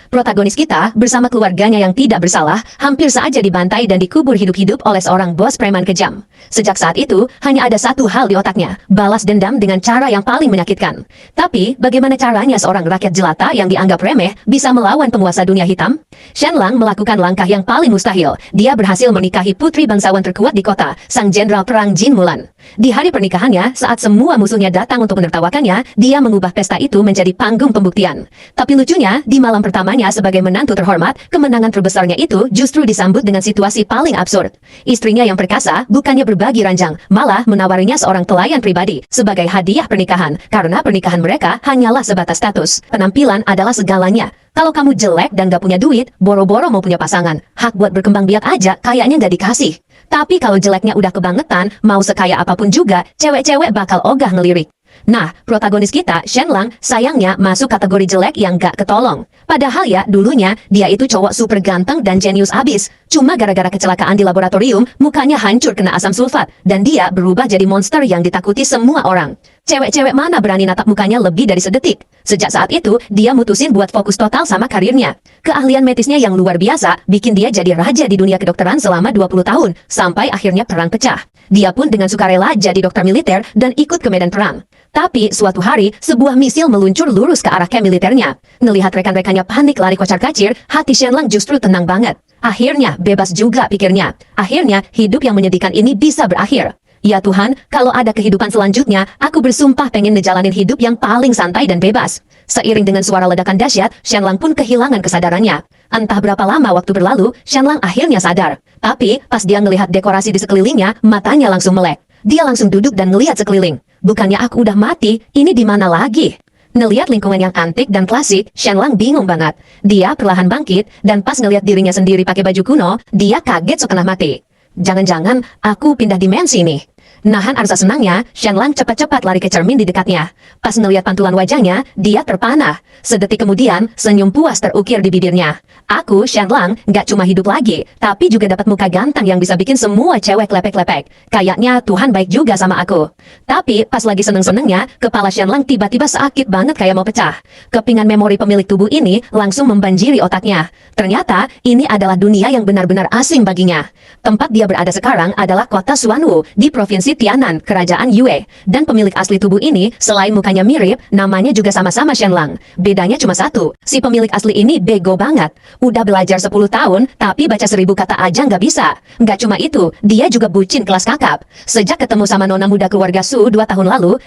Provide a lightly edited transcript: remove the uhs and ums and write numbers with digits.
Protagonis kita, bersama keluarganya yang tidak bersalah, hampir saja dibantai dan dikubur hidup-hidup oleh seorang bos preman kejam. Sejak saat itu, hanya ada satu hal di otaknya, balas dendam dengan cara yang paling menyakitkan. Tapi, bagaimana caranya seorang rakyat jelata yang dianggap remeh bisa melawan penguasa dunia hitam? Shen Lang melakukan langkah yang paling mustahil. Dia berhasil menikahi putri bangsawan terkuat di kota, sang jenderal perang Jin Mulan. Di hari pernikahannya, saat semua musuhnya datang untuk menertawakannya, dia mengubah pesta itu menjadi panggung pembuktian. Tapi lucunya, di malam pertamanya sebagai menantu terhormat, kemenangan terbesarnya itu justru disambut dengan situasi paling absurd. Istrinya yang perkasa bukannya berbagi ranjang, malah menawarinya seorang pelayan pribadi sebagai hadiah pernikahan, karena pernikahan mereka hanyalah sebatas status. Penampilan adalah segalanya. Kalau kamu jelek dan gak punya duit, boro-boro mau punya pasangan, hak buat berkembang biak aja kayaknya gak dikasih. Tapi kalau jeleknya udah kebangetan, mau sekaya apapun juga, cewek-cewek bakal ogah ngelirik. Nah, protagonis kita, Shen Lang, sayangnya masuk kategori jelek yang gak ketolong. Padahal ya, dulunya, dia itu cowok super ganteng dan jenius abis. Cuma gara-gara kecelakaan di laboratorium, mukanya hancur kena asam sulfat, dan dia berubah jadi monster yang ditakuti semua orang. Cewek-cewek mana berani natap mukanya lebih dari sedetik? Sejak saat itu, dia mutusin buat fokus total sama karirnya. Keahlian medisnya yang luar biasa, bikin dia jadi raja di dunia kedokteran selama 20 tahun, sampai akhirnya perang pecah. Dia pun dengan sukarela jadi dokter militer dan ikut ke medan perang. Tapi suatu hari, sebuah misil meluncur lurus ke arah camp militernya. Ngelihat rekan-rekannya panik lari kocar-kacir, hati Shen Lang justru tenang banget. Akhirnya, bebas juga pikirnya. Akhirnya, hidup yang menyedihkan ini bisa berakhir. Ya Tuhan, kalau ada kehidupan selanjutnya, aku bersumpah pengen ngejalanin hidup yang paling santai dan bebas. Seiring dengan suara ledakan dahsyat, Shen Lang pun kehilangan kesadarannya. Entah berapa lama waktu berlalu, Shen Lang akhirnya sadar. Tapi, pas dia ngelihat dekorasi di sekelilingnya, matanya langsung melek. Dia langsung duduk dan ngelihat sekeliling. Bukannya aku udah mati, ini di mana lagi? Ngelihat lingkungan yang antik dan klasik, Shen Lang bingung banget. Dia perlahan bangkit, dan pas ngelihat dirinya sendiri pakai baju kuno, dia kaget setengah mati. Jangan-jangan aku pindah dimensi nih. Nahan rasa senangnya, Shen Lang cepat-cepat lari ke cermin di dekatnya. Pas ngelihat pantulan wajahnya, dia terpana. Sedetik kemudian, senyum puas terukir di bibirnya. Aku, Shen Lang, gak cuma hidup lagi, tapi juga dapat muka ganteng yang bisa bikin semua cewek lepek-lepek. Kayaknya Tuhan baik juga sama aku. Tapi pas lagi seneng-senengnya, kepala Shen Lang tiba-tiba sakit banget kayak mau pecah. Kepingan memori pemilik tubuh ini langsung membanjiri otaknya. Ternyata, ini adalah dunia yang benar-benar asing baginya. Tempat dia berada sekarang adalah kota Xuanwu di provinsi Tianan, kerajaan Yue. Dan pemilik asli tubuh ini, selain mukanya mirip, namanya juga sama-sama Shen Lang. Bedanya cuma satu, si pemilik asli ini bego banget. Udah belajar 10 tahun, tapi baca 1000 kata aja nggak bisa. Nggak cuma itu, dia juga bucin kelas kakap. Sejak ketemu sama nona muda keluarga Su 2 tahun lalu,